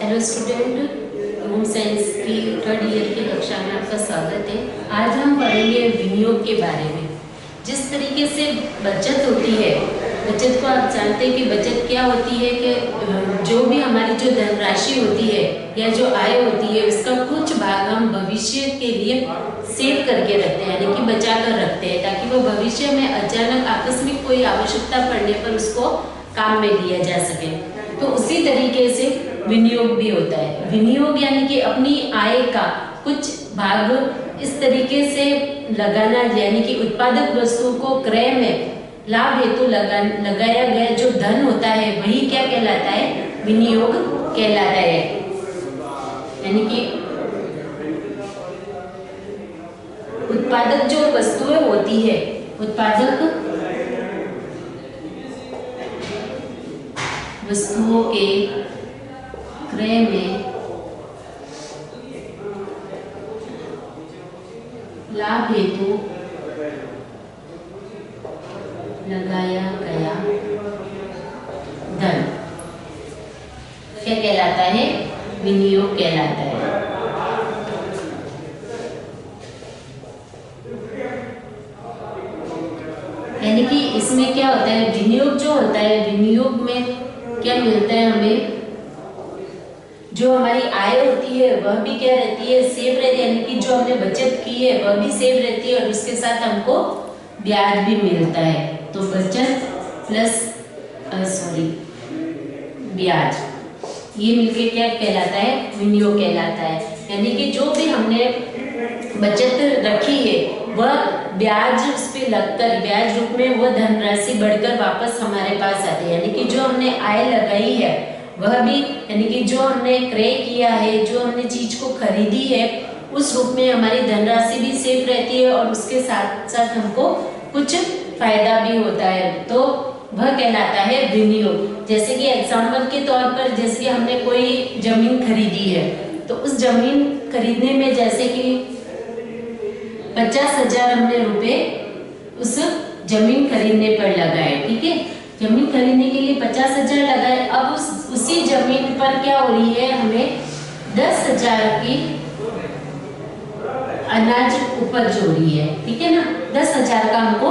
Hello student, home science की third year की कक्षा में आपका स्वागत है। आज हम पढ़ेंगे विनियोग के बारे में। जिस तरीके से बचत होती है, बचत को आप जानते हैं कि बचत क्या होती है कि जो भी हमारी जो धनराशि होती है या जो आय होती है उसका कुछ भाग हम भविष्य के लिए सेव करके रखते हैं, यानी कि बचा कर रखते हैं, ताकि वो भविष्य में अचानक आकस्मिक कोई आवश्यकता पड़ने पर उसको काम में लिया जा सके। तो उसी तरीके से विनियोग भी होता है। विनियोग यानी कि अपनी आय का कुछ भाग इस तरीके से लगाना, यानी कि उत्पादक वस्तु को क्रय में लाभ हेतु लगाया गया जो धन होता है वही क्या कहलाता है? विनियोग कहलाता है। यानी कि उत्पादक जो वस्तुएं होती है, उत्पादक वस्तुओं के क्रय में लाभ हेतु लगाया गया धन क्या कहलाता है? विनियोग कहलाता है। यानी कि इसमें क्या होता है? विनियोग जो होता है, विनियोग में क्या मिलता है हमें? जो हमारी आय होती है वह भी क्या रहती है? सेव रहती है, यानी कि जो हमने बचत की है वह भी सेव रहती है और उसके साथ हमको ब्याज भी मिलता है। तो बचत प्लस ब्याज, ये मिलके क्या कहलाता है? विनियोग कहलाता है। यानी कि जो भी हमने बचत रखी है वह ब्याज उस पे लगकर ब्याज रूप में वह धनराशि बढ़कर वापस हमारे पास आती है। यानी कि जो हमने आय लगाई है वह भी, यानी कि जो हमने क्रय किया है, जो हमने चीज को खरीदी है, उस रूप में हमारी धनराशि भी सेफ रहती है और उसके साथ साथ हमको कुछ फायदा भी होता है। तो वह कहलाता है विनियोग। जैसे कि एग्जाम्पल के तौर पर, जैसे कि हमने कोई जमीन खरीदी है तो उस जमीन खरीदने में जैसे कि 50,000 हमने रुपए उस जमीन खरीदने पर लगाए, ठीक है। जमीन खरीदने के लिए 50,000 लगाए। अब उसी जमीन पर क्या हो रही है? हमें 10,000 की अनाज उपज हो रही है, ठीक है ना। 10,000 का हमको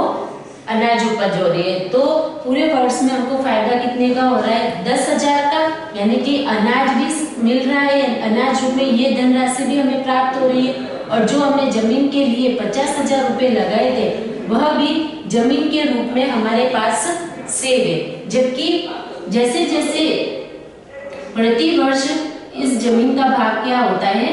अनाज उपज हो रही है। तो पूरे वर्ष में हमको फायदा कितने का हो रहा है? 10,000 का, यानी कि अनाज भी मिल रहा है, अनाज रूप में ये धनराशि भी हमें प्राप्त हो रही है। और जो हमने जमीन के लिए 50,000 रुपए लगाए थे वह भी जमीन के रूप में हमारे पास सेव है। जबकि जैसे जैसे प्रति वर्ष इस जमीन का भाग क्या होता है?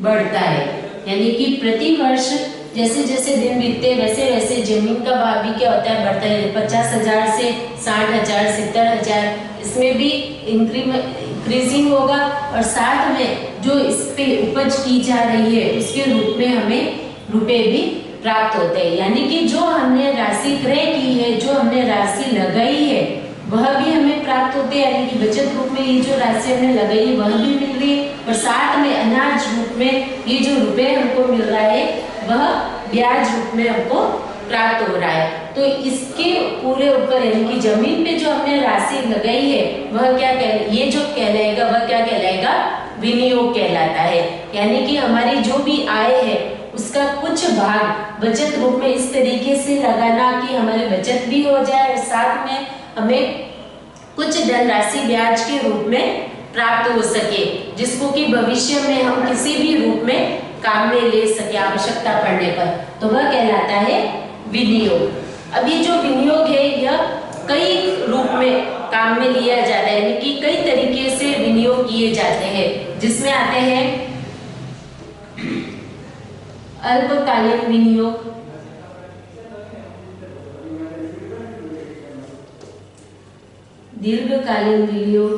बढ़ता है। यानी कि प्रति वर्ष जैसे जैसे दिन बीतते वैसे वैसे जमीन का भाव भी क्या होता है? बढ़ता है। 50,000 से 60,000, 70,000, इसमें भी इंक्रीजिंग होगा और साथ में जो इस पे उपज की जा रही है उसके रूप में हमें रुपए भी प्राप्त होते हैं। यानी कि जो हमने राशि क्रय की है, जो हमने राशि लगाई है वह भी हमें प्राप्त होते हैं। यानी कि बचत रूप में ये जो राशि हमने लगाई है वह भी मिल रही है और साथ में अनाज रूप में ये जो रुपए हमको मिल रहा है वह ब्याज रूप में हमको प्राप्त हो रहा है। तो इसके पूरे ऊपर, यानी कि जमीन पे जो हमने राशि लगाई है वह क्या ये जो कहलाएगा वह क्या कहलाएगा? विनियोग कहलाता है। यानी कि हमारी जो भी आय है उसका कुछ भाग बचत रूप में इस तरीके से लगाना कि हमारी बचत भी हो जाए और साथ में हमें कुछ धनराशि ब्याज के रूप में प्राप्त हो सके, जिसको कि भविष्य में हम किसी भी रूप में काम में ले सके आवश्यकता पड़ने पर। तो वह कहलाता है विनियोग। अब ये जो विनियोग है यह कई रूप में काम में लिया जाता है, यानी कि कई तरीके से विनियोग किए जाते हैं, जिसमें आते हैं अल्पकालीन विनियोग, दीर्घकालीन विनियोग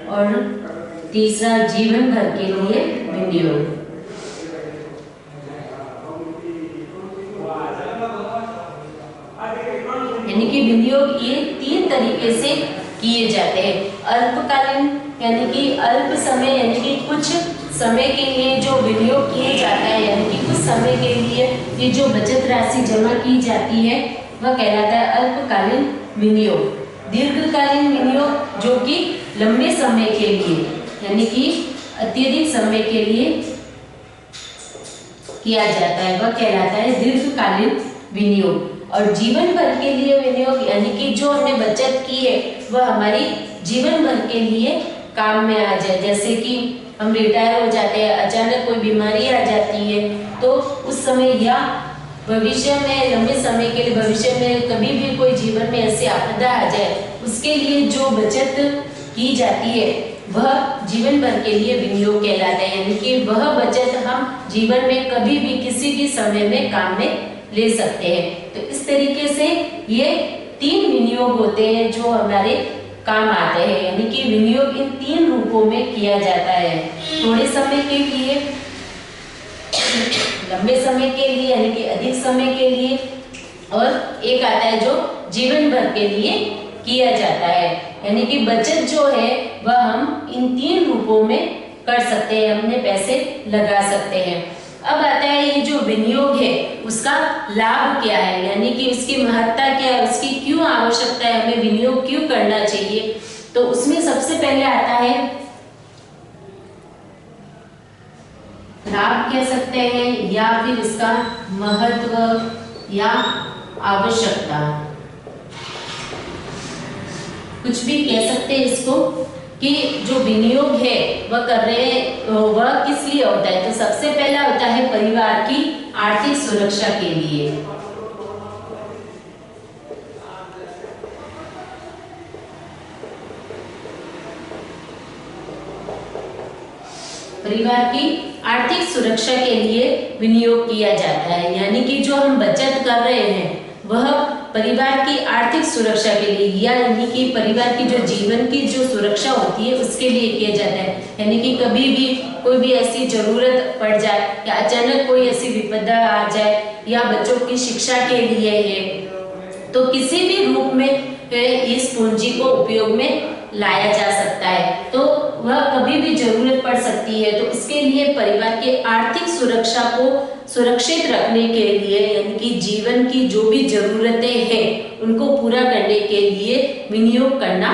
और तीसरा जीवन भर के लिए विनियोग। यानी कि विनियोग ये 3 तरीके से किए जाते हैं। अल्पकालीन यानी कि अल्प समय, यानी कि कुछ समय के लिए जो विनियोग किए जाता है, यानी कि कुछ समय के लिए ये जो बचत राशि जमा की जाती है वह कहलाता है अल्पकालीन विनियोग। दीर्घकालीन विनियोग जो कि लंबे समय के लिए यानी कि अत्यधिक समय के लिए किया जाता है, वह कहलाता है दीर्घकालीन विनियोग। और जीवन भर के लिए विनियोग यानी कि जो हमने बचत की है वह हमारी जीवन भर के लिए काम में आ जाए। जैसे कि हम रिटायर हो जाते हैं, अचानक कोई बीमारी आ जाती है, तो उस समय या भविष्य में लंबे समय के लिए भविष्य में कभी भी कोई जीवन में ऐसी आपदा आ जाए, उसके लिए जो बचत की जाती है वह जीवन भर के लिए विनियोग कहलाता है। यानी कि वह बचत हम जीवन में कभी भी किसी भी समय में काम में ले सकते हैं। तो इस तरीके से ये 3 विनियोग होते हैं जो हमारे काम आते हैं। यानी कि विनियोग इन 3 रूपों में किया जाता है, थोड़े समय के लिए, लंबे समय के लिए यानी कि अधिक समय के लिए, और एक आता है जो जीवन भर के लिए किया जाता है। यानी कि बचत जो है वह हम इन 3 रूपों में कर सकते हैं, अपने पैसे लगा सकते हैं। अब आता है ये जो विनियोग है उसका लाभ क्या है, यानी कि उसकी महत्ता क्या है, उसकी क्यों आवश्यकता है, हमें विनियोग क्यों करना चाहिए। तो उसमें सबसे पहले आता है लाभ कह सकते हैं या फिर इसका महत्व या आवश्यकता, कुछ भी कह सकते हैं इसको, कि जो विनियोग है वह कर रहे हैं वह किस लिए होता है। तो सबसे पहला होता है परिवार की आर्थिक सुरक्षा के लिए। परिवार की आर्थिक सुरक्षा के लिए विनियोग किया जाता है। यानी कि जो हम बचत कर रहे हैं वह परिवार की आर्थिक सुरक्षा के लिए, यानी कि परिवार की जो जीवन की जो सुरक्षा होती है उसके लिए किया जाता है। यानी कि कभी भी कोई भी ऐसी जरूरत पड़ जाए या अचानक कोई ऐसी विपदा आ जाए या बच्चों की शिक्षा के लिए है, तो किसी भी रूप में इस पूंजी को उपयोग में लाया जा सकता है। तो वह कभी भी जरूरत पड़ सकती है, तो इसके लिए परिवार की आर्थिक सुरक्षा को सुरक्षित रखने के लिए, यानी कि जीवन की जो भी जरूरतें हैं उनको पूरा करने के लिए विनियोग करना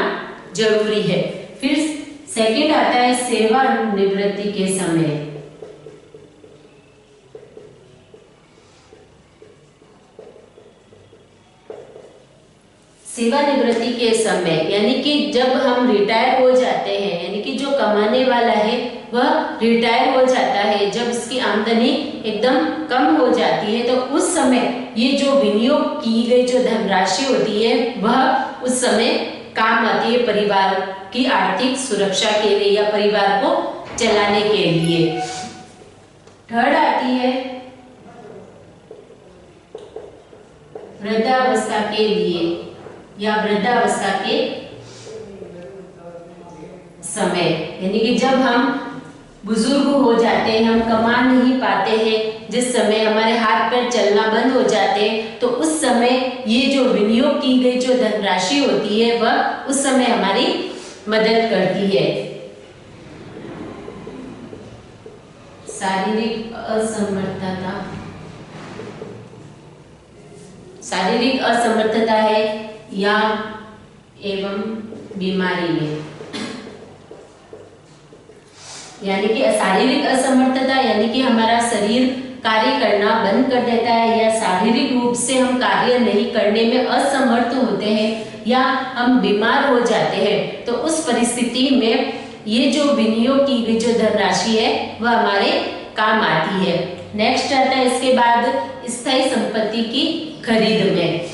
जरूरी है। फिर सेकंड आता है सेवानिवृत्ति के समय। सेवानिवृत्ति के समय यानी कि जब हम रिटायर हो जाते हैं, यानी कि जो कमाने वाला है वह रिटायर हो जाता है, जब उसकी आमदनी एकदम कम हो जाती है, तो उस समय ये जो विनियोग की गई जो धनराशि होती है वह उस समय काम आती है परिवार की आर्थिक सुरक्षा के लिए या परिवार को चलाने के लिए। थर्ड आती है वृद्धावस्था के लिए या वृद्धावस्था के समय, यानी कि जब हम बुजुर्ग हो जाते हैं, हम कमा नहीं पाते हैं, जिस समय हमारे हाथ पैर चलना बंद हो जाते हैं, तो उस समय ये जो विनियोग की गई जो धनराशि होती है वह उस समय हमारी मदद करती है। शारीरिक असमर्थता, शारीरिक असमर्थता है या एवं बीमारी में, यानी कि शारीरिक असमर्थता यानी कि हमारा शरीर कार्य करना बंद कर देता है या शारीरिक रूप से हम कार्य नहीं करने में असमर्थ होते हैं या हम बीमार हो जाते हैं, तो उस परिस्थिति में ये जो विनियोग की गई जो धनराशि है वह हमारे काम आती है। नेक्स्ट आता है इसके बाद स्थायी संपत्ति की खरीद में।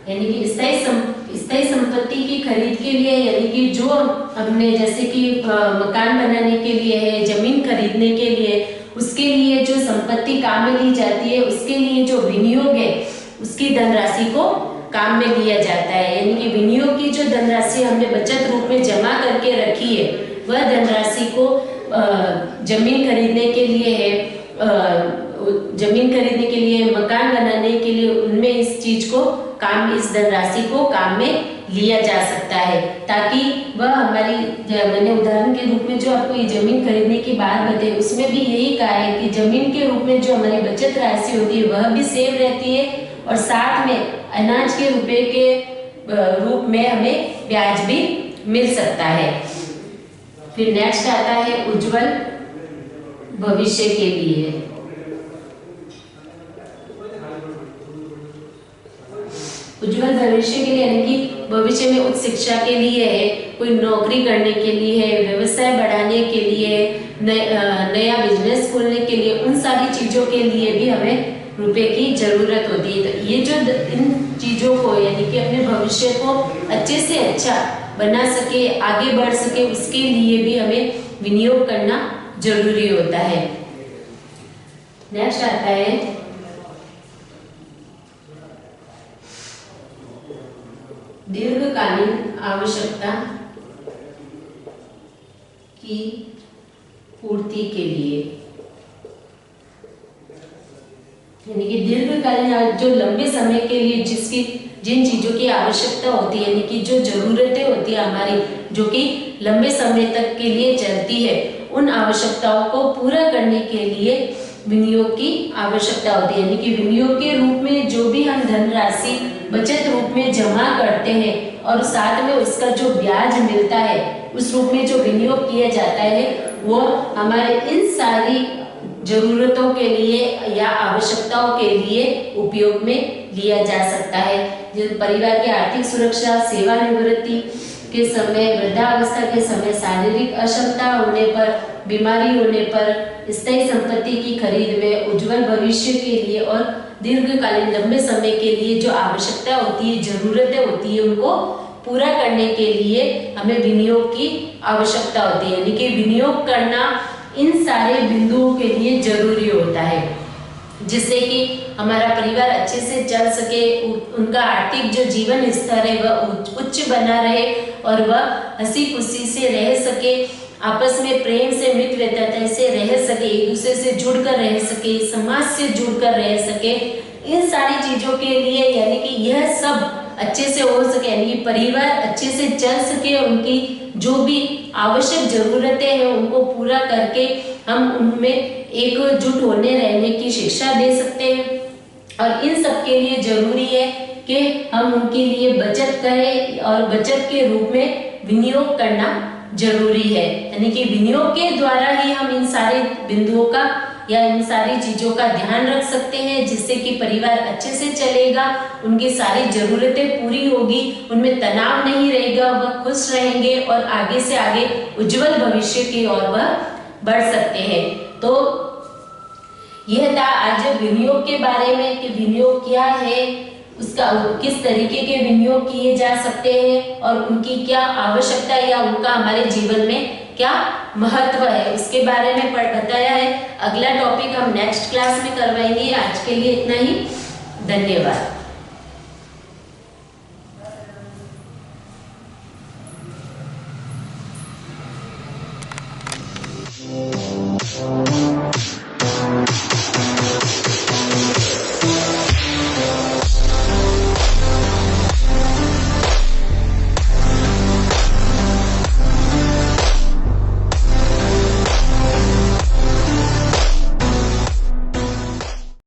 यानी कि स्थायी संपत्ति की खरीद के लिए, यानी कि जो हमने जैसे कि मकान बनाने के लिए है, जमीन खरीदने के लिए, उसके लिए जो संपत्ति काम में ली जाती है, उसके लिए जो विनियोग है उसकी धनराशि को काम में लिया जाता है। यानी कि विनियोग की जो धनराशि हमने बचत रूप में जमा करके रखी है वह धनराशि को जमीन खरीदने के लिए है, जमीन खरीदने के लिए, मकान बनाने के लिए, उनमें इस चीज को काम, इस धनराशि को काम में लिया जा सकता है, ताकि वह हमारी, मैंने उदाहरण के रूप में जो आपको ये जमीन खरीदने की बात बताई, उसमें भी यही कहा है कि जमीन के रूप में जो हमारी बचत राशि होती है वह भी सेव रहती है, और साथ में अनाज के रुपए के रूप में हमें ब्याज भी मिल सकता है। फिर नेक्स्ट आता है उज्जवल भविष्य के लिए। उज्जवल भविष्य के लिए यानी कि भविष्य में उच्च शिक्षा के लिए है, कोई नौकरी करने के लिए है, व्यवसाय बढ़ाने के लिए, नया बिजनेस खोलने के लिए, उन सारी चीजों के लिए भी हमें रुपए की जरूरत होती है। तो ये जो इन चीजों को यानी कि अपने भविष्य को अच्छे से अच्छा बना सके, आगे बढ़ सके, उसके लिए भी हमें विनियोग करना जरूरी होता है। नेक्स्ट आता है दीर्घकालीन आवश्यकता की पूर्ति के लिए, यानी कि दीर्घकालीन जो लंबे समय के लिए जिन चीजों की आवश्यकता होती है, यानी कि जो जरूरतें होती है हमारी, जो कि लंबे समय तक के लिए चलती है, उन आवश्यकताओं को पूरा करने के लिए विनियोग की आवश्यकता होती है। यानी कि विनियोग के रूप में जो भी हम धनराशि बचत रूप में जमा करते हैं और साथ में उसका जो ब्याज मिलता है, उस रूप में जो विनियोग किया जाता है, वो हमारे इन सारी जरूरतों के लिए या आवश्यकताओं के लिए उपयोग में लिया जा सकता है। जो परिवार की आर्थिक सुरक्षा, सेवानिवृत्ति के समय, वृद्धावस्था के समय, शारीरिक अक्षमता होने पर, बीमारी होने पर, स्थायी संपत्ति की खरीद में, उज्जवल भविष्य के लिए और दीर्घकालीन लंबे समय के लिए जो आवश्यकता होती है, जरूरतें होती है, उनको पूरा करने के लिए हमें विनियोग की आवश्यकता होती है। यानी कि विनियोग करना इन सारे बिंदुओं के लिए जरूरी होता है, जिससे कि हमारा परिवार अच्छे से चल सके, उनका आर्थिक जो जीवन स्तर है वह उच्च बना रहे और वह हंसी खुशी से रह सके, आपस में प्रेम से, मित्रता से रह सके, एक दूसरे से जुड़कर रह सके, समाज से जुड़कर रह सके। इन सारी चीजों के लिए यानी कि यह सब अच्छे से हो सके, यानी कि परिवार अच्छे से चल सके, उनकी जो भी आवश्यक जरूरतें हैं उनको पूरा करके हम उनमें एकजुट होने रहने की शिक्षा दे सकते हैं। और इन सब के लिए जरूरी है कि हम उनके लिए बचत करें और बचत के रूप में विनियोग करना जरूरी है। यानी कि विनियोग के द्वारा ही हम इन सारे बिंदुओं का या इन सारी चीजों का ध्यान रख सकते हैं, जिससे कि परिवार अच्छे से चलेगा, उनकी सारी जरूरतें पूरी होगी, उनमें तनाव नहीं रहेगा, वह खुश रहेंगे और आगे से आगे उज्जवल भविष्य की ओर वह बढ़ सकते हैं। तो यह था आज विनियोग के बारे में कि विनियोग क्या है, उसका किस तरीके के विनियोग किए जा सकते हैं और उनकी क्या आवश्यकता या उनका हमारे जीवन में क्या महत्व है, उसके बारे में बताया है। अगला टॉपिक हम नेक्स्ट क्लास में करवाएंगे। आज के लिए इतना ही, धन्यवाद।